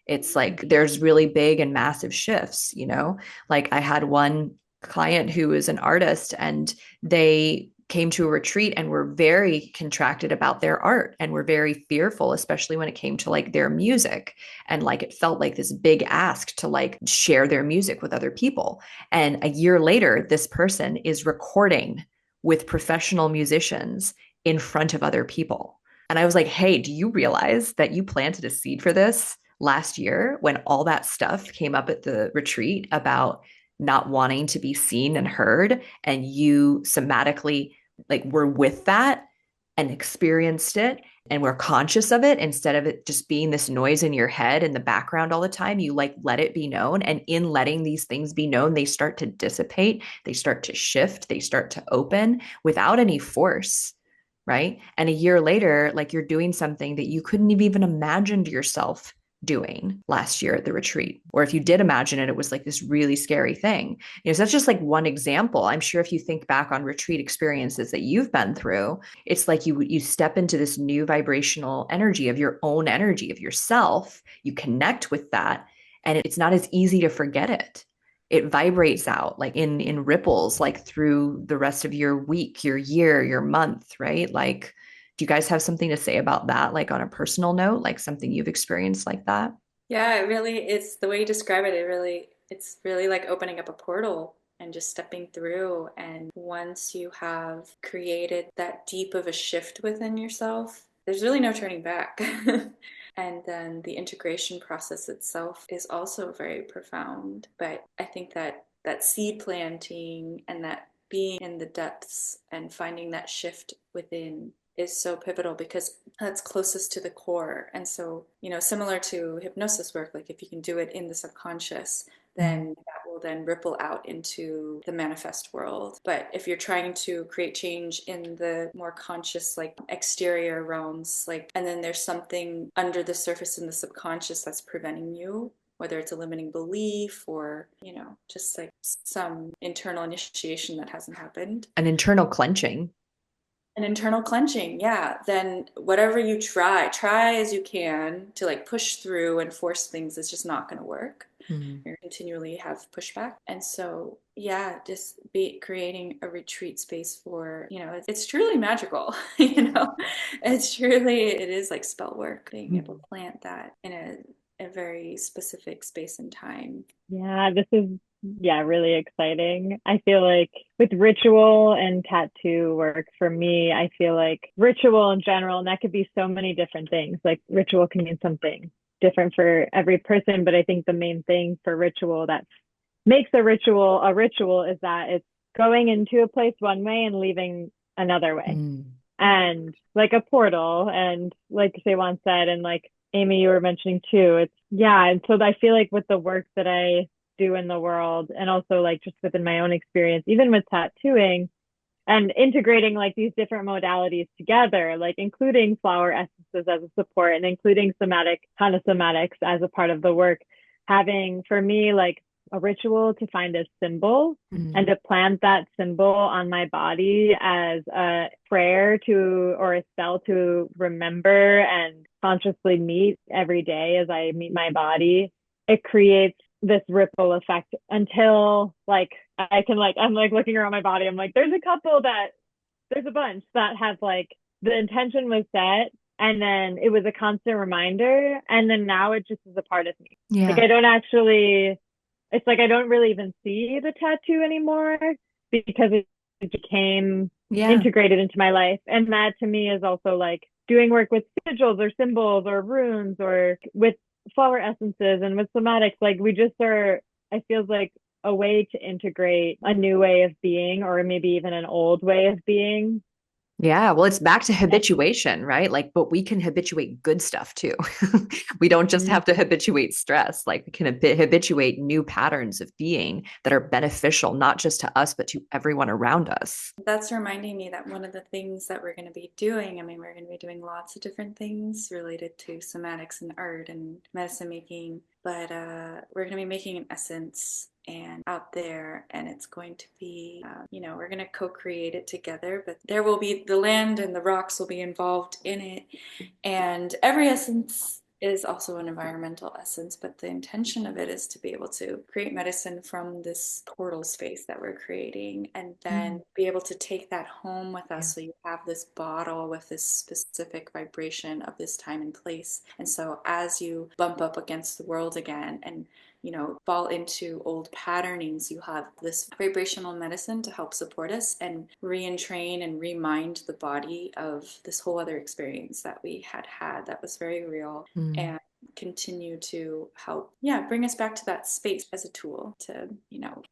It's like there's really big and massive shifts, you know? Like I had one client who is an artist, and they came to a retreat and were very contracted about their art and were very fearful, especially when it came to like their music. And like it felt like this big ask to like share their music with other people. And a year later, this person is recording with professional musicians in front of other people. And I was like, hey, do you realize that you planted a seed for this last year when all that stuff came up at the retreat about not wanting to be seen and heard, and you somatically like were with that and experienced it and were conscious of it instead of it just being this noise in your head in the background all the time. You like let it be known, and in letting these things be known, they start to dissipate, they start to shift, they start to open without any force, right? And a year later, like you're doing something that you couldn't have even imagined yourself doing last year at the retreat. Or if you did imagine it, it was like this really scary thing. So that's just like one example. I'm sure if you think back on retreat experiences that you've been through, it's like you step into this new vibrational energy of your own energy of yourself. You connect with that, and it's not as easy to forget it. It vibrates out like in ripples, like through the rest of your week, your year, your month, right? Like, do you guys have something to say about that, like on a personal note, like something you've experienced like that? Yeah, it really it's the way you describe it, it's really like opening up a portal and just stepping through. And once you have created that deep of a shift within yourself, there's really no turning back. And then the integration process itself is also very profound. But I think that that seed planting and that being in the depths and finding that shift within is so pivotal because that's closest to the core. And so, similar to hypnosis work, like if you can do it in the subconscious, Mm. then that will then ripple out into the manifest world. But if you're trying to create change in the more conscious, like exterior realms, like, and then there's something under the surface in the subconscious that's preventing you, whether it's a limiting belief or, just like some internal initiation that hasn't happened, An internal clenching. an internal clenching, yeah, then whatever you try as you can to like push through and force things is just not going to work. Mm. You continually have pushback. And so, yeah, just be creating a retreat space for, it's truly magical, it is like spell work, being able to plant that in a very specific space and time. Yeah, this is yeah, really exciting. I feel like with ritual and tattoo work for me, I feel like ritual in general, and that could be so many different things. Like ritual can mean something different for every person, but I think the main thing for ritual that makes a ritual is that it's going into a place one way and leaving another way. Mm. And like a portal, and like Saewon said, and like Aimee, you were mentioning too, it's yeah. And so I feel like with the work that I do in the world, and also like just within my own experience, even with tattooing and integrating like these different modalities together, like including flower essences as a support and including somatic, kind of somatics as a part of the work, having for me like a ritual to find a symbol and Mm. to plant that symbol on my body as a prayer to or a spell to remember and consciously meet every day as I meet my body. It creates this ripple effect until like I can like I'm like looking around my body. I'm like, there's a bunch that have like the intention was set, and then it was a constant reminder, and then now it just is a part of me. Like Yeah. I don't actually, it's like I don't really even see the tattoo anymore because it became Yeah. integrated into my life. And that to me is also like doing work with sigils or symbols or runes or with flower essences and with somatics. Like we just are, it feels like a way to integrate a new way of being or maybe even an old way of being. Yeah, well, it's back to habituation, right? Like, but we can habituate good stuff too. We don't just Mm-hmm. have to habituate stress. Like, we can habituate new patterns of being that are beneficial, not just to us, but to everyone around us. That's reminding me that one of the things that we're going to be doing, I mean, we're going to be doing lots of different things related to somatics and art and medicine making, but we're going to be making an essence and out there, and it's going to be, we're going to co-create it together, but there will be the land and the rocks will be involved in it. And every essence is also an environmental essence, but the intention of it is to be able to create medicine from this portal space that we're creating and then Mm, be able to take that home with yeah. us. So you have this bottle with this specific vibration of this time and place. And so as you bump up against the world again and fall into old patternings, you have this vibrational medicine to help support us and re-entrain and remind the body of this whole other experience that we had that was very real Mm. and continue to help, yeah, bring us back to that space as a tool to,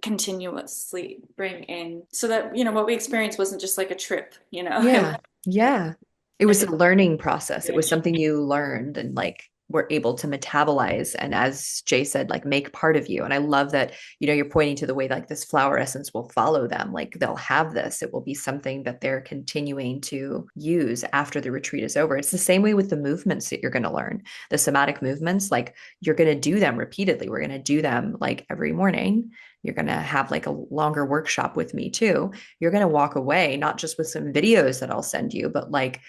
continuously bring in so that, what we experienced wasn't just like a trip, it was Yeah. Yeah. It like was a a learning process. It was voyage. something you learned and like were able to metabolize. And as Jay said, like make part of you. And I love that, you're pointing to the way like this flower essence will follow them. Like they'll have this. It will be something that they're continuing to use after the retreat is over. It's the same way with the movements that you're going to learn. The somatic movements, like you're going to do them repeatedly. We're going to do them like every morning. You're going to have like a longer workshop with me too. You're going to walk away, not just with some videos that I'll send you, but like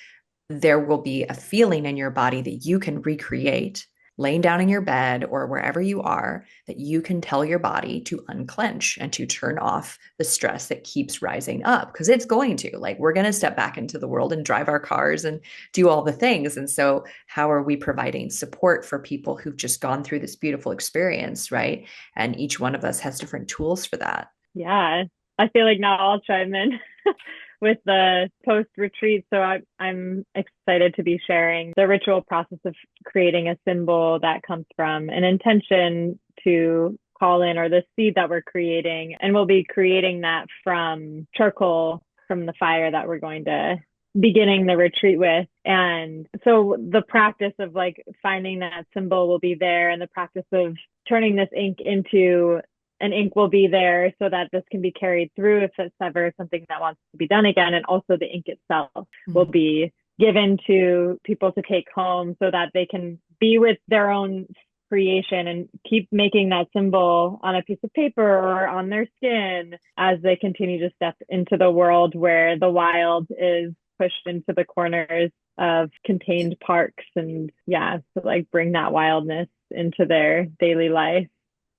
there will be a feeling in your body that you can recreate laying down in your bed or wherever you are, that you can tell your body to unclench and to turn off the stress that keeps rising up because it's going to. Like, we're going to step back into the world and drive our cars and do all the things. And so, how are we providing support for people who've just gone through this beautiful experience, right? And each one of us has different tools for that. Yeah, I feel like now I'll chime in with the post retreat. So I'm excited to be sharing the ritual process of creating a symbol that comes from an intention to call in or the seed that we're creating. And we'll be creating that from charcoal from the fire that we're going to beginning the retreat with. And so the practice of like finding that symbol will be there and the practice of turning this ink into an ink will be there so that this can be carried through if it's ever something that wants to be done again. And also the ink itself will Mm. be given to people to take home so that they can be with their own creation and keep making that symbol on a piece of paper or on their skin as they continue to step into the world where the wild is pushed into the corners of contained parks and yeah, to like bring that wildness into their daily life.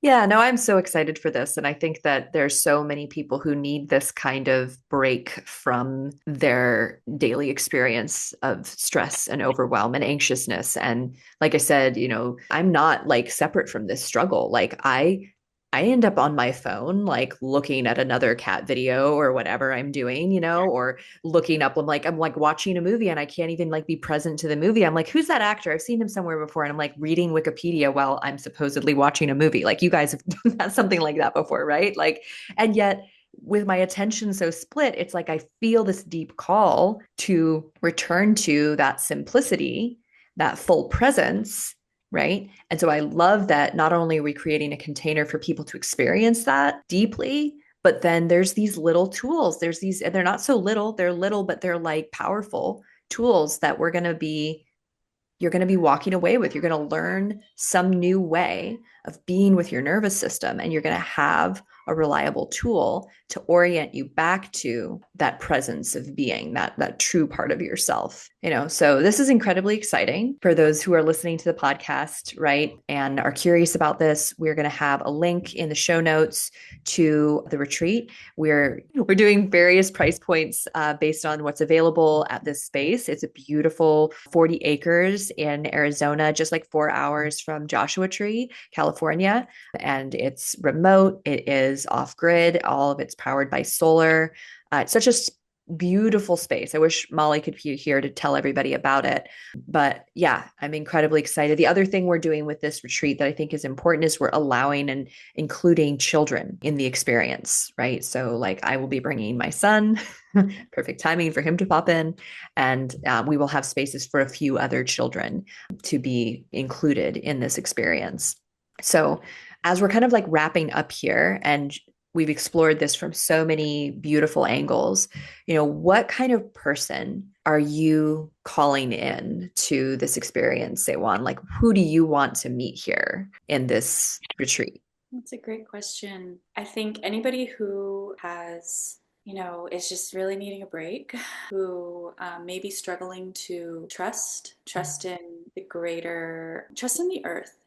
Yeah, no, I'm so excited for this. And I think that there's so many people who need this kind of break from their daily experience of stress and overwhelm and anxiousness. And like I said, I'm not like separate from this struggle. Like I end up on my phone, like looking at another cat video or whatever I'm doing, or looking up. I'm like watching a movie and I can't even like be present to the movie. I'm like, who's that actor? I've seen him somewhere before. And I'm like reading Wikipedia while I'm supposedly watching a movie. Like you guys have done something like that before, right? Like, and yet with my attention so split, it's like I feel this deep call to return to that simplicity, that full presence, right? And so I love that not only are we creating a container for people to experience that deeply, but then there's these little tools. There's these, and they're not so little, they're little, but they're like powerful tools that you're going to be walking away with. You're going to learn some new way of being with your nervous system, and you're going to have a reliable tool to orient you back to that presence of being, that true part of yourself. So this is incredibly exciting for those who are listening to the podcast, right, and are curious about this. We're going to have a link in the show notes to the retreat. We're doing various price points based on what's available at this space. It's a beautiful 40 acres in Arizona, just like 4 hours from Joshua Tree, California. And it's remote. It is off grid. All of it's powered by solar. It's such a beautiful space. I wish Molly could be here to tell everybody about it. But yeah, I'm incredibly excited. The other thing we're doing with this retreat that I think is important is we're allowing and including children in the experience, right? So, like, I will be bringing my son, perfect timing for him to pop in, and we will have spaces for a few other children to be included in this experience. So, as we're kind of like wrapping up here, and we've explored this from so many beautiful angles, what kind of person are you calling in to this experience, Saewon? Like, who do you want to meet here in this retreat? That's a great question. I think anybody who has, is just really needing a break, who may be struggling to trust in trust in the earth.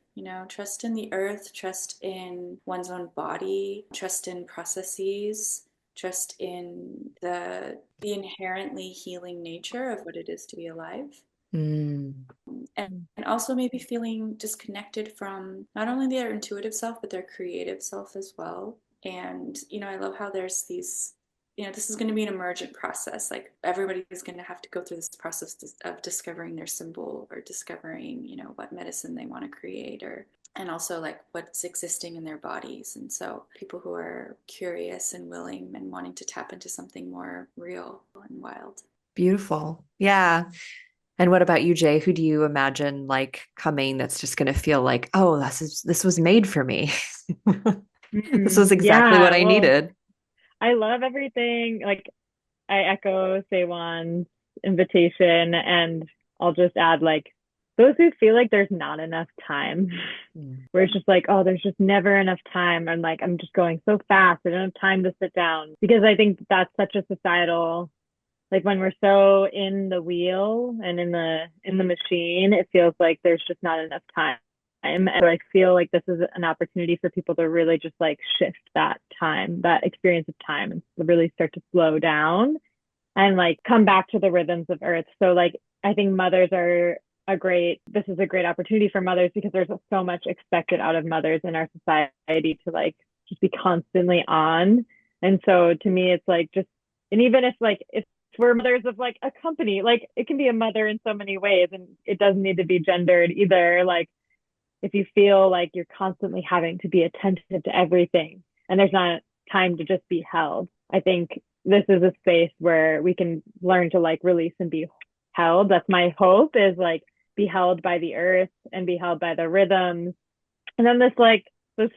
Trust in the earth, trust in one's own body, trust in processes, trust in the inherently healing nature of what it is to be alive. Mm. And also maybe feeling disconnected from not only their intuitive self, but their creative self as well. And, I love how there's these, this is going to be an emergent process. Like everybody is going to have to go through this process of discovering their symbol or discovering, what medicine they want to create and also like what's existing in their bodies. And so people who are curious and willing and wanting to tap into something more real and wild. Beautiful. Yeah. And what about you, Jay? Who do you imagine like coming that's just going to feel like, oh, this was made for me. This was exactly what Yeah, I well, needed. I love everything. Like, I echo Sewon's invitation, and I'll just add, like, those who feel like there's not enough time, Mm. where it's just like, oh, there's just never enough time. I'm like, I'm just going so fast. I don't have time to sit down. Because I think that's such a societal, like when we're so in the wheel and in the machine, it feels like there's just not enough time. And so I feel like this is an opportunity for people to really just like shift that time, that experience of time, and really start to slow down and like come back to the rhythms of earth. So like I think mothers are this is a great opportunity for mothers because there's so much expected out of mothers in our society to like just be constantly on. And so to me it's like just, and even if we're mothers of like a company, like it can be a mother in so many ways and it doesn't need to be gendered either. Like if you feel like you're constantly having to be attentive to everything and there's not time to just be held, I think this is a space where we can learn to like release and be held. That's my hope, is like be held by the earth and be held by the rhythms. And then this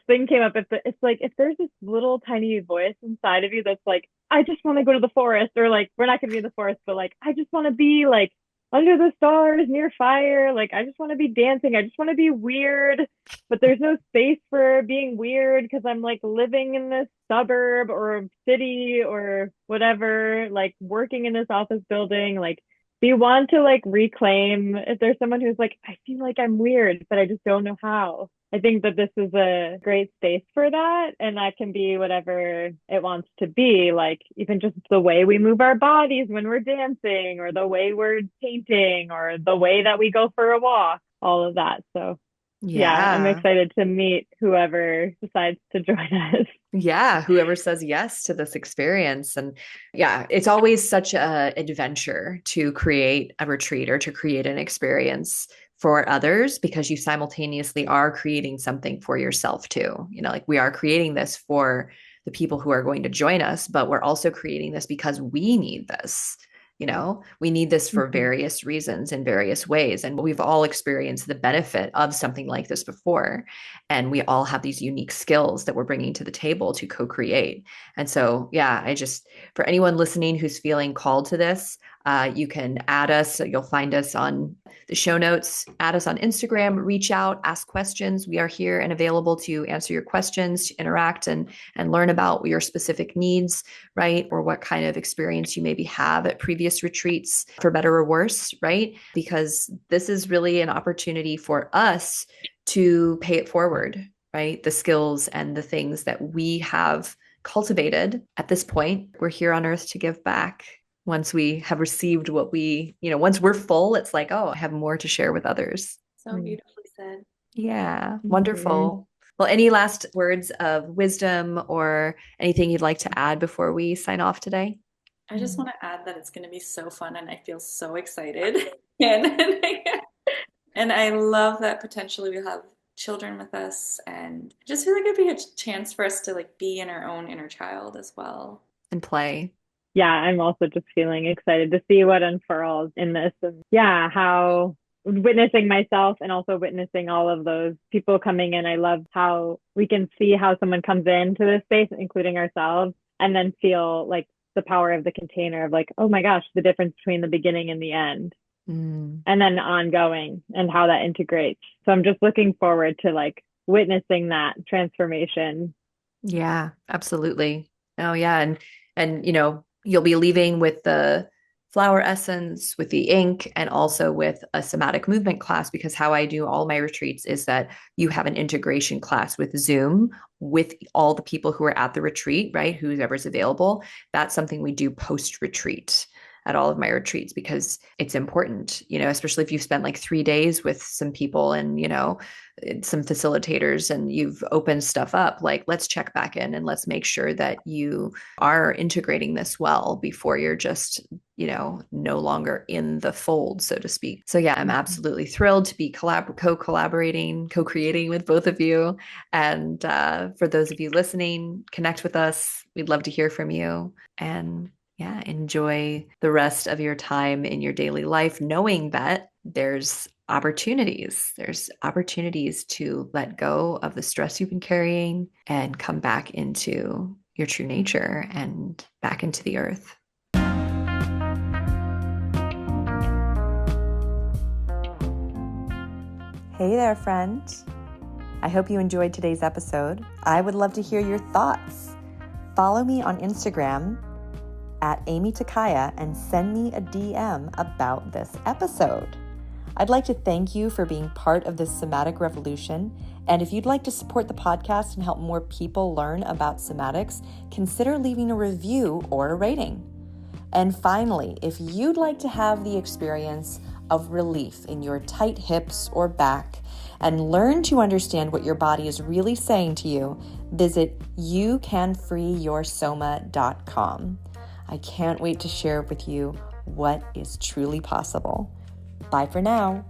thing came up. It's like if there's this little tiny voice inside of you that's like, I just want to go to the forest, or like we're not going to be in the forest, but like I just want to be like under the stars near fire. Like I just want to be dancing. I just want to be weird, but there's no space for being weird because I'm like living in this suburb or city or whatever, like working in this office building. Like, do you want to like reclaim, if there's someone who's like, I feel like I'm weird, but I just don't know how? I think that this is a great space for that. And that can be whatever it wants to be, like even just the way we move our bodies when we're dancing, or the way we're painting, or the way that we go for a walk, all of that. So yeah, I'm Yeah. excited to meet whoever decides to join us. Yeah, whoever says yes to this experience. And yeah, it's always such a adventure to create a retreat or to create an experience for others, because you simultaneously are creating something for yourself too. Like we are creating this for the people who are going to join us, but we're also creating this because we need this. We need this for Mhm. various reasons in various ways. And we've all experienced the benefit of something like this before. And we all have these unique skills that we're bringing to the table to co create. And so, yeah, for anyone listening who's feeling called to this, You can add us. So you'll find us on the show notes. Add us on Instagram, reach out, ask questions. We are here and available to answer your questions, to interact and learn about your specific needs, right? Or what kind of experience you maybe have at previous retreats, for better or worse, right? Because this is really an opportunity for us to pay it forward, right? The skills and the things that we have cultivated at this point. We're here on earth to give back. Once we have received what we, once we're full, it's like, oh, I have more to share with others. So beautifully said. Yeah, Mm-hmm. wonderful. Well, any last words of wisdom or anything you'd like to add before we sign off today? I just want to add that it's going to be so fun and I feel so excited. and, and I love that potentially we'll have children with us and I just feel like it'd be a chance for us to like be in our own inner child as well. And play. Yeah, I'm also just feeling excited to see what unfurls in this. And yeah, how witnessing myself and also witnessing all of those people coming in. I love how we can see how someone comes into this space, including ourselves, and then feel like the power of the container of like, oh my gosh, the difference between the beginning and the end. And then ongoing and how that integrates. So I'm just looking forward to like witnessing that transformation. Yeah, absolutely. Oh yeah, and you'll be leaving with the flower essence, with the ink, and also with a somatic movement class, because how I do all my retreats is that you have an integration class with Zoom with all the people who are at the retreat, right? Whoever's available. That's something we do post retreat at all of my retreats because it's important, especially if you've spent like 3 days with some people and, some facilitators and you've opened stuff up, like let's check back in and let's make sure that you are integrating this well before you're just, no longer in the fold, so to speak. So yeah, I'm absolutely thrilled to be co-collaborating, co-creating with both of you. And for those of you listening, connect with us. We'd love to hear from you. And yeah, enjoy the rest of your time in your daily life, knowing that there's opportunities. There's opportunities to let go of the stress you've been carrying and come back into your true nature and back into the earth. Hey there, friend. I hope you enjoyed today's episode. I would love to hear your thoughts. Follow me on Instagram at Aimee Takaya and send me a DM about this episode. I'd like to thank you for being part of this somatic revolution. And if you'd like to support the podcast and help more people learn about somatics, consider leaving a review or a rating. And finally, if you'd like to have the experience of relief in your tight hips or back and learn to understand what your body is really saying to you, visit youcanfreeyoursoma.com. I can't wait to share with you what is truly possible. Bye for now.